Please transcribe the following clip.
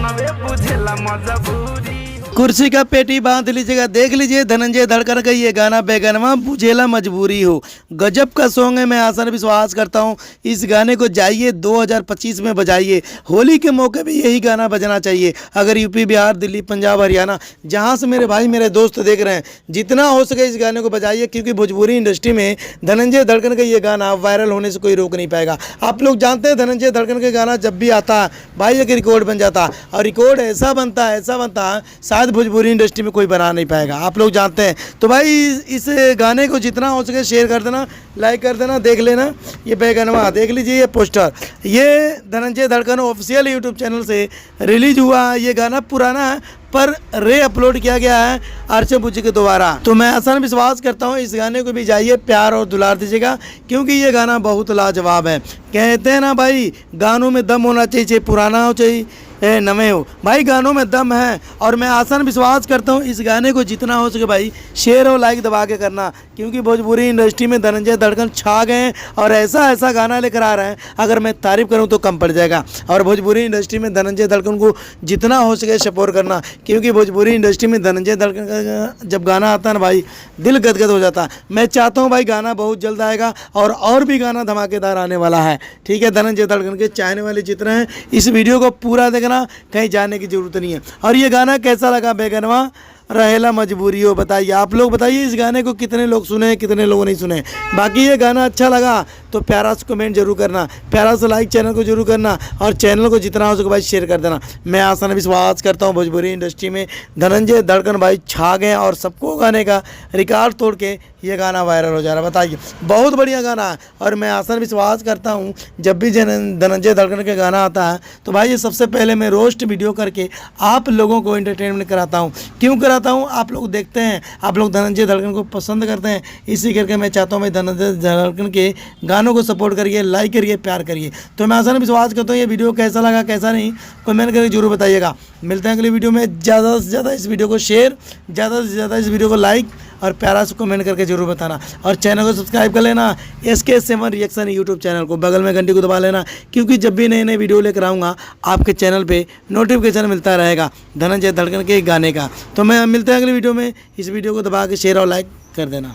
हवे बुझेला मजबूरी। कुर्सी का पेटी बांध लीजिएगा। देख लीजिए धनंजय धड़कन का ये गाना बेगनवा बुझेला मजबूरी हो, गजब का सॉन्ग है। मैं आसान विश्वास करता हूँ इस गाने को जाइए 2025 में बजाइए। होली के मौके पे यही गाना बजना चाहिए। अगर यूपी, बिहार, दिल्ली, पंजाब, हरियाणा, जहाँ से मेरे भाई मेरे दोस्त देख रहे हैं, जितना हो सके इस गाने को बजाइए, क्योंकि भोजपुरी इंडस्ट्री में धनंजय धड़कन का ये गाना वायरल होने से कोई रोक नहीं पाएगा। आप लोग जानते हैं धनंजय धड़कन का गाना जब भी आता है भाई एक रिकॉर्ड बन जाता है, और रिकॉर्ड ऐसा बनता है शायद भोजपुरी इंडस्ट्री में कोई बना नहीं पाएगा। आप लोग जानते हैं। तो भाई इस गाने को जितना हो सके शेयर कर देना, लाइक कर देना। देख लेना ये बेगनवा, देख लीजिए ये पोस्टर, ये धनंजय धड़कन ऑफिशियल यूट्यूब चैनल से रिलीज हुआ। ये गाना पुराना है पर रे अपलोड किया गया है अर्चना बुच्ची के द्वारा। तो मैं आसान विश्वास करता हूँ इस गाने को भी जाइए प्यार और दुलार दीजिएगा, क्योंकि ये गाना बहुत लाजवाब है। कहते हैं ना भाई, गानों में दम होना चाहिए, चाहे पुराना हो चाहे नवे हो, भाई गानों में दम है। और मैं आसान विश्वास करता हूँ इस गाने को जितना हो सके भाई शेयर और लाइक दबा के करना, क्योंकि भोजपुरी इंडस्ट्री में धनंजय धड़कन छा गए हैं और ऐसा गाना लेकर आ रहे हैं, अगर मैं तारीफ करूँ तो कम पड़ जाएगा। और भोजपुरी इंडस्ट्री में धनंजय धड़कन को जितना हो सके सपोर्ट करना, क्योंकि भोजपुरी इंडस्ट्री में धनंजय धड़कन का जब गाना आता है ना भाई दिल गदगद हो जाता है। मैं चाहता हूँ भाई गाना बहुत जल्द आएगा और भी गाना धमाकेदार आने वाला है। ठीक है, धनंजय धड़कन के चाहने वाले जितने हैं इस वीडियो को पूरा देखना, कहीं जाने की जरूरत नहीं है। और ये गाना कैसा लगा बेगनवा रहेला मजबूरी हो, बताइए आप लोग, बताइए इस गाने को कितने लोग सुने, कितने लोगों नहीं सुने। बाकी ये गाना अच्छा लगा तो प्यारा सा कमेंट जरूर करना, प्यारा सा लाइक चैनल को जरूर करना, और चैनल को जितना हो सके भाई शेयर कर देना। मैं आसान विश्वास करता हूँ भोजपुरी इंडस्ट्री में धनंजय धड़कन भाई छा गए और सबको गाने का रिकॉर्ड तोड़ के ये गाना वायरल हो जा रहा है। बताइए, बहुत बढ़िया गाना है। और मैं आसान विश्वास करता हूँ जब भी धनंजय धड़कन का गाना आता है तो भाई ये सबसे पहले मैं रोस्ट वीडियो करके आप लोगों को एंटरटेनमेंट कराता हूँ। क्यों कराता हूँ? आप लोग देखते हैं, आप लोग धनंजय धड़कन को पसंद करते हैं, इसी करके मैं चाहता हूँ भाई धनंजय धड़कन के गानों को सपोर्ट करिए, लाइक करिए, प्यार करिए। तो मैं आसान विश्वास करता हूँ ये वीडियो कैसा लगा कैसा नहीं कमेंट करके जरूर बताइएगा। मिलते हैं अगली वीडियो में। ज़्यादा से ज़्यादा इस वीडियो को शेयर, ज़्यादा से ज़्यादा इस वीडियो को लाइक और प्यारा से कमेंट करके जरूर बताना, और चैनल को सब्सक्राइब कर लेना, SK7 रिएक्शन यूट्यूब चैनल को, बगल में घंटी को दबा लेना, क्योंकि जब भी नए नए वीडियो लेकर आऊँगा आपके चैनल पे नोटिफिकेशन मिलता रहेगा धनंजय धड़कन के गाने का। तो मैं मिलते हैं अगली वीडियो में। इस वीडियो को दबा के शेयर और लाइक कर देना।